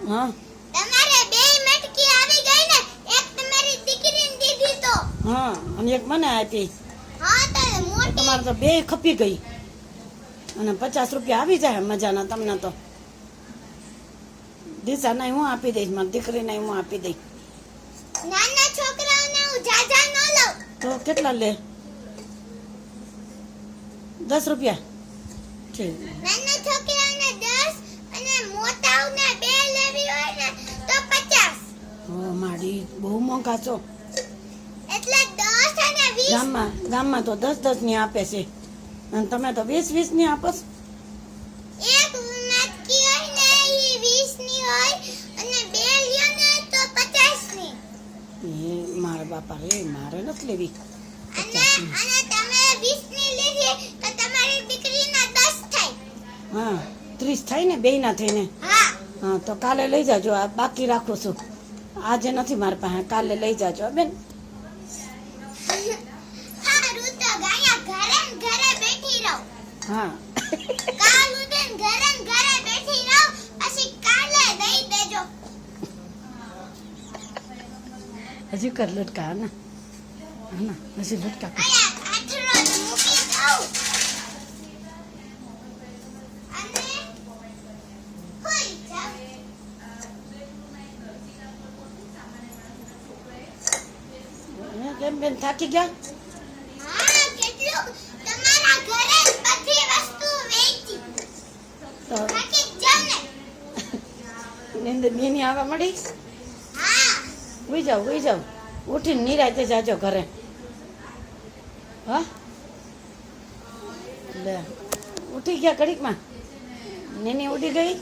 હા તમારે બે મટકી આવી ગઈ ને, એક તમારી દીકરીને દીધી તો. હા અને એક મને આપી. હા તો મોટી તમારે તો બે ખપી ગઈ અને 50 રૂપિયા આવી જાય મજાના તમને તો. દિશા હું આપી દઈશ, મારી દીકરીને હું આપી દઈશ. નાના છોકરાઓને હું જાજા ન લઉં. તો કેટલા લે? 10 રૂપિયા. ઠીક. નાના છોકરાઓને 10 અને મોટાઓને 2 લેવી હોય ને તો 50. હો માડી બહુ મોંઘા છો. એટલે 10 અને 20. ગામમાં તો 10 ની આપે છે અને તમે તો 20 ની આપો છો. એક મટકી હોય ને ઈ 20 ની હોય અને 2 લ્યો ને તો 50 ની. એ મારા બાપા રે, મારે નથી લેવી. અને તમે 20 ની લીધી તો તમારી દીકરીના 10 થાય. હા 30 થાય ને બેયના થઈને. હા હા તો કાલે લઈ જાજો, આ બાકી રાખું છું. આજે નથી મારી પાસે, કાલે લઈ જાજો બેન. હારું તો ગાયા ઘરે ને ઘરે બેઠી રહો. હા કાલ ઉઠીને ઘરે ને ઘરે બેઠી રહો, પછી કાલે દઈ દેજો. હજી કર લટકા. હા ના હજી લટકા કર. આયા આઠરો ને મૂકી દઉં. અને હોઈ જાવ. કેમ બેન થાકી ગયા? હા કેટલું તમારા ઘરે જ બધી વસ્તુ વેચી. તો થાકી જ જાવ ને. નીંદ બેની આવવા મળી. હા ઉઈ જાવ ઉઠીને નિરાતે જાજો ઘરે. હા લે ઉઠી ગયા ઘડીકમાં. નેની ઉડી ગઈ.